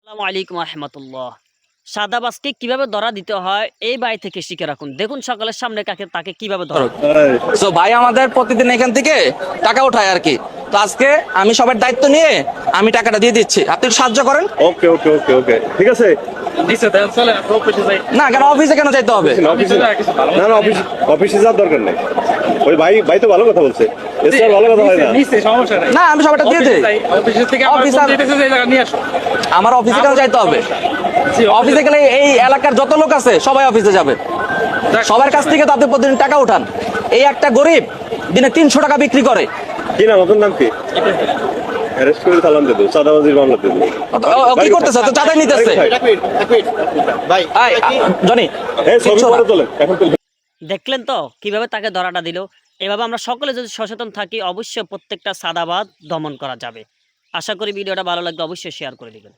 আসসালামু আলাইকুম রহমতুল্লাহ। সাদাবাজকে কিভাবে ধরা দিতে হয় এই বাড়ি থেকে শিখে রাখুন। দেখুন সকালের সামনে তাকে কিভাবে ধরা। তো ভাই আমাদের প্রতিদিন এখান থেকে টাকা উঠায় আর কি। তো আজকে আমি সবার দায়িত্ব নিয়ে আমি টাকাটা দিয়ে দিচ্ছি, আপনি একটু সাহায্য করেন। ওকে ওকে ওকে ওকে ঠিক আছে। না কেন অফিসে কেন যাইতে হবে? অফিসে না না অফিসে যাওয়ার দরকার নেই। ওই ভাই ভাই তো ভালো কথা বলছে, এসে ভালো কথা হয় না। না আমি সবাইটা দিয়ে দিই। আমার অফিসে কেন যাইতে হবে? অফিসে গেলে এই এলাকার যত লোক আছে সবাই অফিসে যাবে, সবার কাছ থেকে তো আপনি প্রতিদিন টাকা উঠান। এই একটা গরিব দিনে 300 টাকা বিক্রি করে। কি নাম আপনার, নাম কি? অ্যারেস্ট করে চালান দেবো, চাঁদাবাজির মামলা দেবো। কি করতেছে? তো চাঁদাই নিতেছে। জনি ছবি করে তোলেন এখন। দেখলেন তো কিভাবে তাকে ধরাটা দিল। এভাবে আমরা সকলে যদি সচেতন থাকি অবশ্যই প্রত্যেকটা সাদাবাজ দমন করা যাবে। আশা করি ভিডিওটা ভালো লাগলে অবশ্যই শেয়ার করে দিবেন।